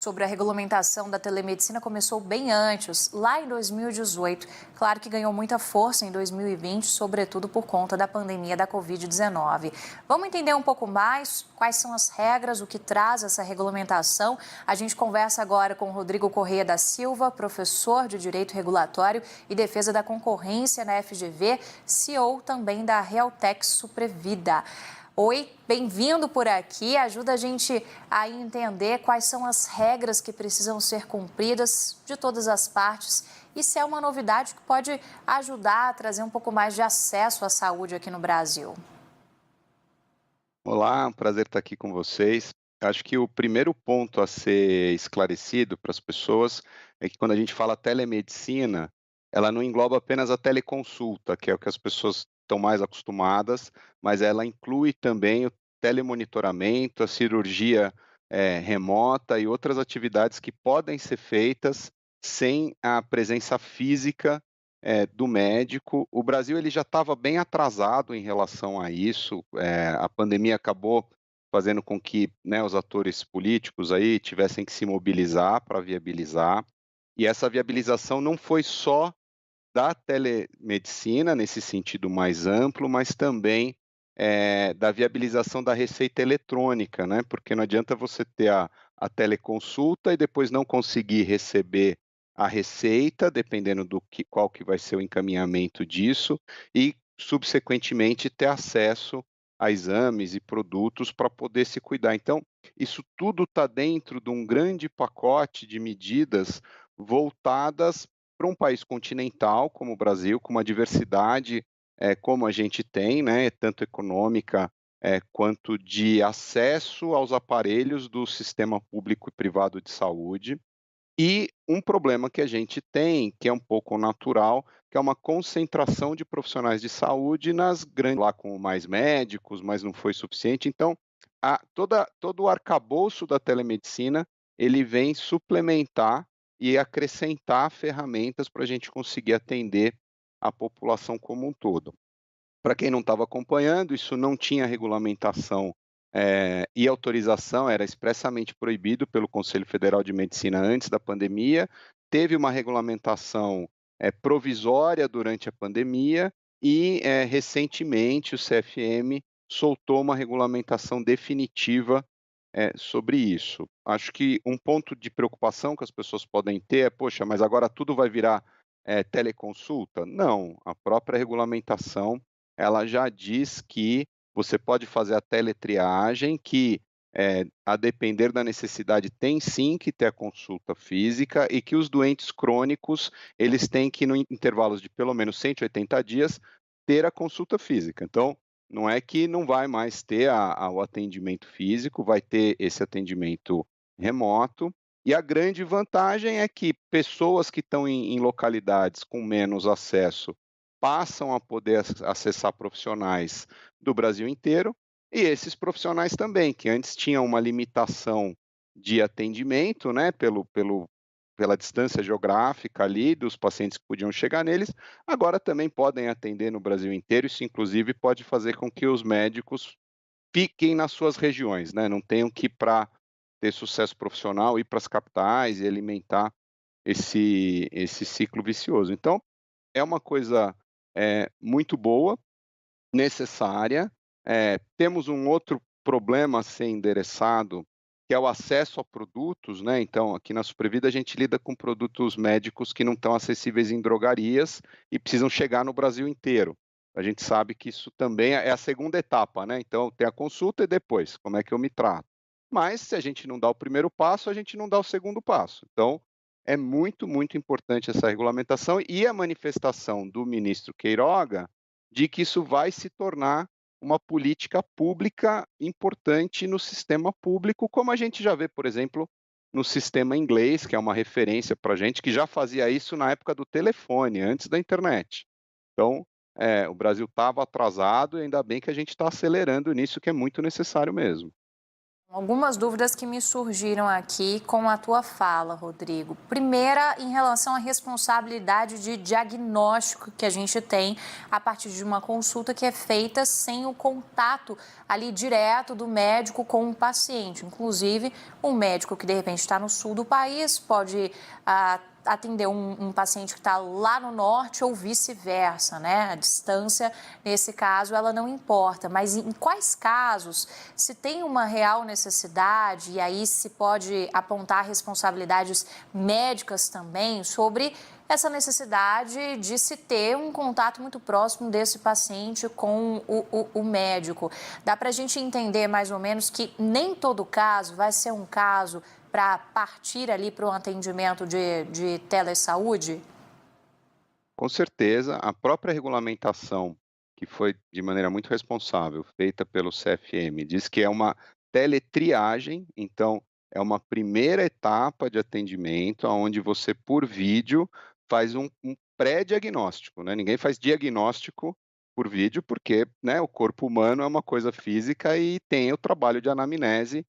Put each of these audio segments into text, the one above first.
Sobre a regulamentação da telemedicina começou bem antes, lá em 2018. Claro que ganhou muita força em 2020, sobretudo por conta da pandemia da Covid-19. Vamos entender um pouco mais quais são as regras, o que traz essa regulamentação. A gente conversa agora com o Rodrigo Correia da Silva, professor de Direito Regulatório e Defesa da Concorrência na FGV, CEO também da Realtec Suprevida. Oi, bem-vindo por aqui. Ajuda a gente a entender quais são as regras que precisam ser cumpridas de todas as partes e se é uma novidade que pode ajudar a trazer um pouco mais de acesso à saúde aqui no Brasil. Olá, um prazer estar aqui com vocês. Acho que o primeiro ponto a ser esclarecido para as pessoas é que quando a gente fala telemedicina, ela não engloba apenas a teleconsulta, que é o que as pessoas estão mais acostumadas, mas ela inclui também o telemonitoramento, a cirurgia remota e outras atividades que podem ser feitas sem a presença física do médico. O Brasil ele já estava bem atrasado em relação a isso, a pandemia acabou fazendo com que, né, os atores políticos aí tivessem que se mobilizar para viabilizar, e essa viabilização não foi só da telemedicina, nesse sentido mais amplo, mas também, da viabilização da receita eletrônica, né, porque não adianta você ter a teleconsulta e depois não conseguir receber a receita, dependendo do que qual que vai ser o encaminhamento disso, e subsequentemente ter acesso a exames e produtos para poder se cuidar. Então, isso tudo está dentro de um grande pacote de medidas voltadas para um país continental como o Brasil, com uma diversidade, como a gente tem, né, tanto econômica, quanto de acesso aos aparelhos do sistema público e privado de saúde, e um problema que a gente tem, que é um pouco natural, que é uma concentração de profissionais de saúde nas grandes lá com mais médicos, mas não foi suficiente. Então, todo o arcabouço da telemedicina, ele vem suplementar e acrescentar ferramentas para a gente conseguir atender a população como um todo. Para quem não estava acompanhando, isso não tinha regulamentação, e autorização, era expressamente proibido pelo Conselho Federal de Medicina antes da pandemia. Teve uma regulamentação, provisória durante a pandemia e, recentemente, o CFM soltou uma regulamentação definitiva, sobre isso. Acho que um ponto de preocupação que as pessoas podem ter é: "Poxa, mas agora tudo vai virar, teleconsulta?". Não, a própria regulamentação ela já diz que você pode fazer a teletriagem, que, a depender da necessidade, tem sim que ter a consulta física e que os doentes crônicos, eles têm que, no intervalos de pelo menos 180 dias, ter a consulta física. Então, não é que não vai mais ter o atendimento físico, vai ter esse atendimento remoto. E a grande vantagem é que pessoas que estão em localidades com menos acesso passam a poder acessar profissionais do Brasil inteiro, e esses profissionais também, que antes tinham uma limitação de atendimento, né, pela distância geográfica ali dos pacientes que podiam chegar neles, agora também podem atender no Brasil inteiro. Isso inclusive pode fazer com que os médicos fiquem nas suas regiões, né, não tenham que ir para ter sucesso profissional, ir para as capitais e alimentar esse ciclo vicioso. Então, é uma coisa, muito boa, necessária. Temos um outro problema a ser endereçado, que é o acesso a produtos, né, então aqui na Supervida a gente lida com produtos médicos que não estão acessíveis em drogarias e precisam chegar no Brasil inteiro. A gente sabe que isso também é a segunda etapa, né, então tem a consulta e depois, como é que eu me trato? Mas se a gente não dá o primeiro passo, a gente não dá o segundo passo. Então, é muito, muito importante essa regulamentação e a manifestação do ministro Queiroga de que isso vai se tornar uma política pública importante no sistema público, como a gente já vê, por exemplo, no sistema inglês, que é uma referência para a gente, que já fazia isso na época do telefone, antes da internet. Então, o Brasil estava atrasado e ainda bem que a gente está acelerando nisso, que é muito necessário mesmo. Algumas dúvidas que me surgiram aqui com a tua fala, Rodrigo. Primeira, em relação à responsabilidade de diagnóstico que a gente tem a partir de uma consulta que é feita sem o contato ali direto do médico com o paciente. Inclusive, um médico que de repente está no sul do país pode atender um paciente que está lá no norte ou vice-versa, né? A distância, nesse caso, ela não importa. Mas em quais casos se tem uma real necessidade e aí se pode apontar responsabilidades médicas também sobre essa necessidade de se ter um contato muito próximo desse paciente com o médico. Dá para a gente entender mais ou menos que nem todo caso vai ser um caso para partir ali para um atendimento de telesaúde? Com certeza, a própria regulamentação, que foi de maneira muito responsável, feita pelo CFM, diz que é uma teletriagem, então é uma primeira etapa de atendimento onde você, por vídeo, faz um pré-diagnóstico, né? Ninguém faz diagnóstico por vídeo, porque, né, o corpo humano é uma coisa física e tem o trabalho de anamnese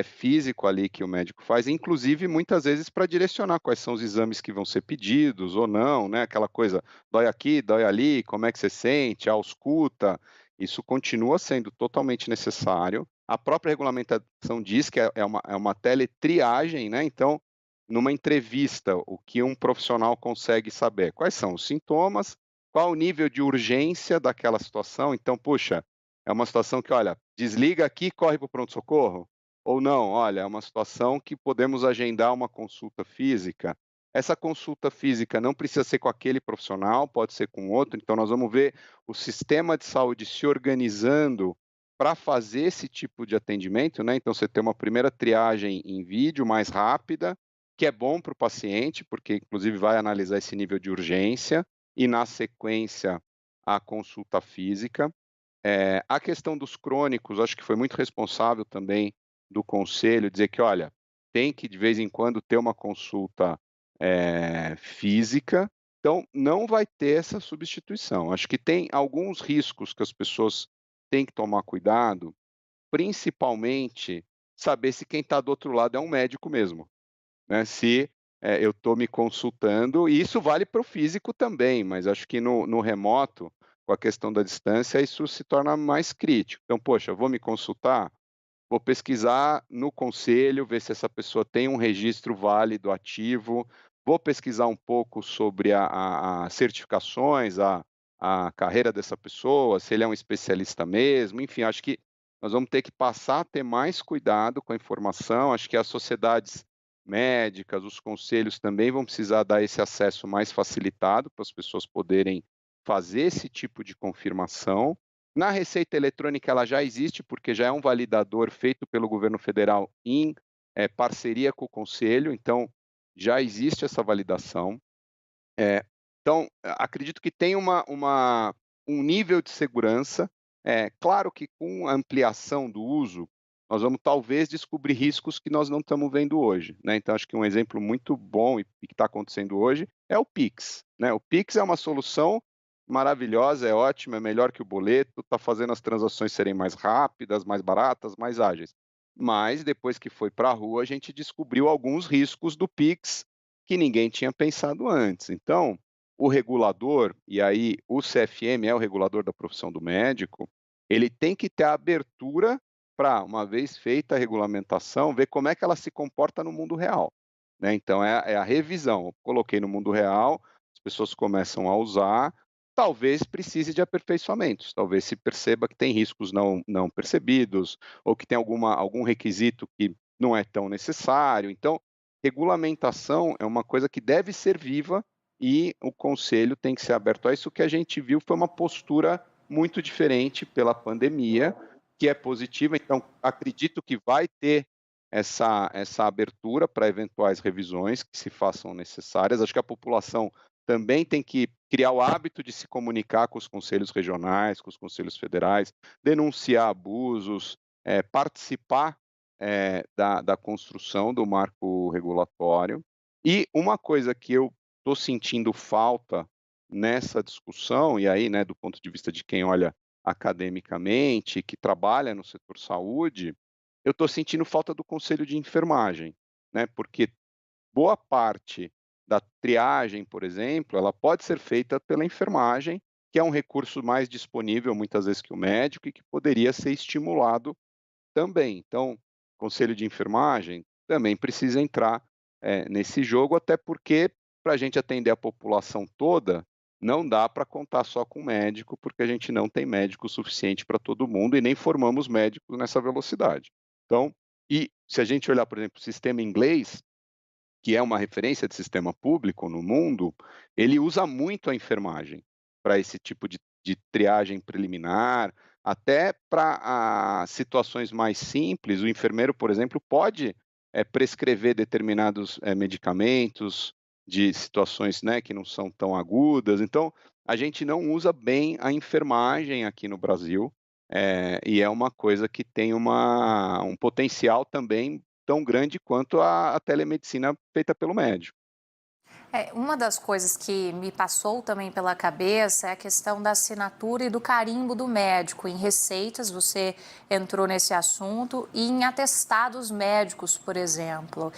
físico ali que o médico faz, inclusive muitas vezes para direcionar quais são os exames que vão ser pedidos ou não, né? Aquela coisa, dói aqui, dói ali, como é que você sente, a ausculta, isso continua sendo totalmente necessário. A própria regulamentação diz que é uma teletriagem, né? Então, numa entrevista, o que um profissional consegue saber? Quais são os sintomas, qual o nível de urgência daquela situação. Então, puxa, é uma situação que, olha, desliga aqui e corre para o pronto-socorro? Ou não, olha, é uma situação que podemos agendar uma consulta física. Essa consulta física não precisa ser com aquele profissional, pode ser com outro. Então, nós vamos ver o sistema de saúde se organizando para fazer esse tipo de atendimento, né? Então, você tem uma primeira triagem em vídeo mais rápida, que é bom para o paciente, porque inclusive vai analisar esse nível de urgência, e na sequência a consulta física. A questão dos crônicos, acho que foi muito responsável também do conselho dizer que, olha, tem que de vez em quando ter uma consulta física, então não vai ter essa substituição. Acho que tem alguns riscos que as pessoas têm que tomar cuidado, principalmente saber se quem está do outro lado é um médico mesmo, né? Se eu estou me consultando, e isso vale para o físico também, mas acho que no remoto, com a questão da distância, isso se torna mais crítico. Então, poxa, vou me consultar, vou pesquisar no conselho, ver se essa pessoa tem um registro válido, ativo, vou pesquisar um pouco sobre as certificações, a carreira dessa pessoa, se ele é um especialista mesmo, enfim, acho que nós vamos ter que passar a ter mais cuidado com a informação, acho que as sociedades médicas, os conselhos também vão precisar dar esse acesso mais facilitado para as pessoas poderem fazer esse tipo de confirmação. Na receita eletrônica ela já existe, porque já é um validador feito pelo governo federal em parceria com o conselho, então já existe essa validação. Então, acredito que tem um nível de segurança. Claro que com a ampliação do uso, nós vamos talvez descobrir riscos que nós não estamos vendo hoje, né? Então, acho que um exemplo muito bom e que está acontecendo hoje é o Pix, né? O Pix é uma solução maravilhosa, é ótima, é melhor que o boleto, está fazendo as transações serem mais rápidas, mais baratas, mais ágeis. Mas depois que foi para a rua, a gente descobriu alguns riscos do Pix que ninguém tinha pensado antes. Então, o regulador, e aí o CFM é o regulador da profissão do médico, ele tem que ter a abertura para, uma vez feita a regulamentação, ver como é que ela se comporta no mundo real, né? Então, é a revisão. Eu coloquei no mundo real, as pessoas começam a usar, talvez precise de aperfeiçoamentos, talvez se perceba que tem riscos não percebidos, ou que tem algum requisito que não é tão necessário. Então, regulamentação é uma coisa que deve ser viva e o conselho tem que ser aberto a isso. O que a gente viu foi uma postura muito diferente pela pandemia, que é positiva. Então, acredito que vai ter essa abertura para eventuais revisões que se façam necessárias. Acho que a população também tem que criar o hábito de se comunicar com os conselhos regionais, com os conselhos federais, denunciar abusos, participar da construção do marco regulatório. E uma coisa que eu estou sentindo falta nessa discussão, e aí, né, do ponto de vista de quem olha academicamente, que trabalha no setor saúde, eu estou sentindo falta do conselho de enfermagem, né, porque boa parte da triagem, por exemplo, ela pode ser feita pela enfermagem, que é um recurso mais disponível muitas vezes que o médico e que poderia ser estimulado também. Então, conselho de enfermagem também precisa entrar, nesse jogo, até porque para a gente atender a população toda, não dá para contar só com médico, porque a gente não tem médico suficiente para todo mundo e nem formamos médicos nessa velocidade. Então, e se a gente olhar, por exemplo, o sistema inglês, que é uma referência de sistema público no mundo, ele usa muito a enfermagem para esse tipo de triagem preliminar, até para situações mais simples, o enfermeiro, por exemplo, pode prescrever determinados medicamentos de situações, né, que não são tão agudas. Então, a gente não usa bem a enfermagem aqui no Brasil, e é uma coisa que tem um potencial também tão grande quanto a telemedicina feita pelo médico. Uma das coisas que me passou também pela cabeça é a questão da assinatura e do carimbo do médico. Em receitas, você entrou nesse assunto, e em atestados médicos, por exemplo.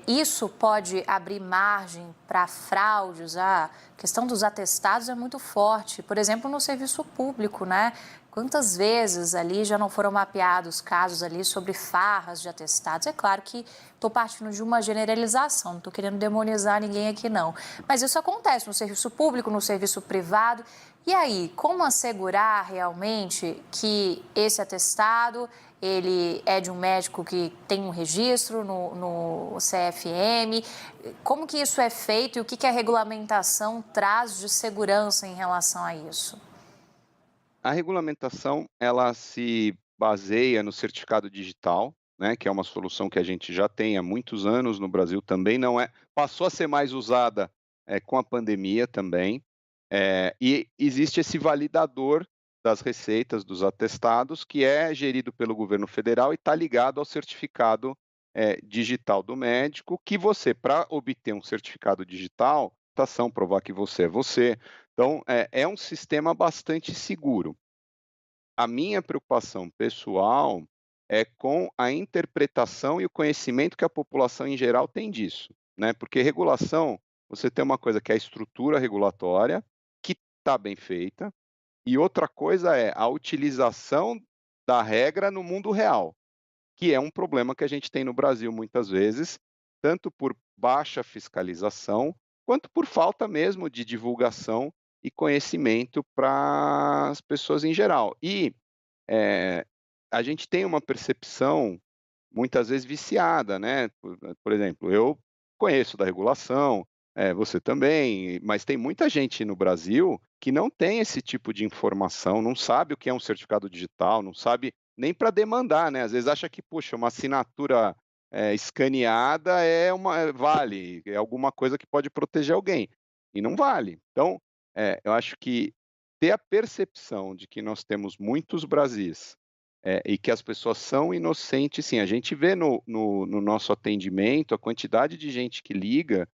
Isso pode abrir margem para fraudes? A questão dos atestados é muito forte, por exemplo, no serviço público, né? Quantas vezes ali já não foram mapeados casos ali sobre farras de atestados? É claro que estou partindo de uma generalização, não estou querendo demonizar ninguém aqui não. Mas isso acontece no serviço público, no serviço privado. E aí, como assegurar realmente que esse atestado, ele é de um médico que tem um registro no CFM? Como que isso é feito e o que a regulamentação traz de segurança em relação a isso? A regulamentação, ela se baseia no certificado digital, né, que é uma solução que a gente já tem há muitos anos no Brasil, também não é passou a ser mais usada, com a pandemia também, e existe esse validador das receitas, dos atestados, que é gerido pelo governo federal e está ligado ao certificado, digital do médico, que você, para obter um certificado digital, provar que você é você. Então, é um sistema bastante seguro. A minha preocupação pessoal é com a interpretação e o conhecimento que a população em geral tem disso, né, porque regulação, você tem uma coisa que é a estrutura regulatória, que está bem feita, e outra coisa é a utilização da regra no mundo real, que é um problema que a gente tem no Brasil muitas vezes, tanto por baixa fiscalização, quanto por falta mesmo de divulgação e conhecimento para as pessoas em geral. E eh, a gente tem uma percepção, muitas vezes, viciada, né. Por exemplo, eu conheço da regulação, você também, mas tem muita gente no Brasil que não tem esse tipo de informação, não sabe o que é um certificado digital, não sabe nem para demandar, né. Às vezes acha que, puxa, uma assinatura, escaneada vale, é alguma coisa que pode proteger alguém, e não vale. Então, eu acho que ter a percepção de que nós temos muitos Brasis, e que as pessoas são inocentes, sim. A gente vê no nosso atendimento a quantidade de gente que liga,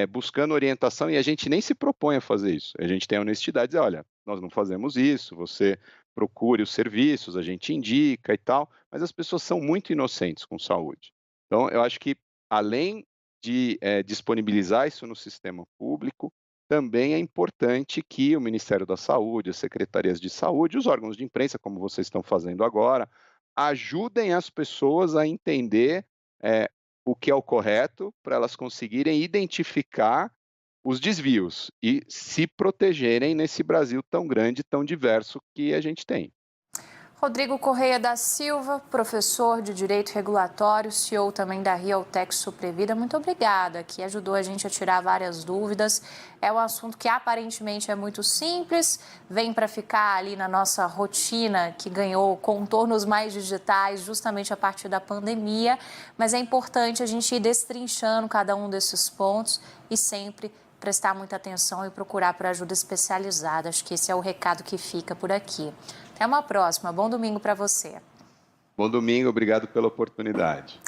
buscando orientação, e a gente nem se propõe a fazer isso. A gente tem a honestidade de dizer: "Olha, nós não fazemos isso, você procure os serviços, a gente indica e tal", mas as pessoas são muito inocentes com saúde. Então eu acho que, além de, disponibilizar isso no sistema público, também é importante que o Ministério da Saúde, as secretarias de saúde, os órgãos de imprensa, como vocês estão fazendo agora, ajudem as pessoas a entender, o que é o correto, para elas conseguirem identificar os desvios e se protegerem nesse Brasil tão grande, tão diverso que a gente tem. Rodrigo Correia da Silva, professor de Direito Regulatório, CEO também da Realtec Suprevida, muito obrigada, que ajudou a gente a tirar várias dúvidas. É um assunto que aparentemente é muito simples, vem para ficar ali na nossa rotina, que ganhou contornos mais digitais justamente a partir da pandemia, mas é importante a gente ir destrinchando cada um desses pontos e sempre prestar muita atenção e procurar por ajuda especializada. Acho que esse é o recado que fica por aqui. Até uma próxima. Bom domingo para você. Bom domingo, obrigado pela oportunidade.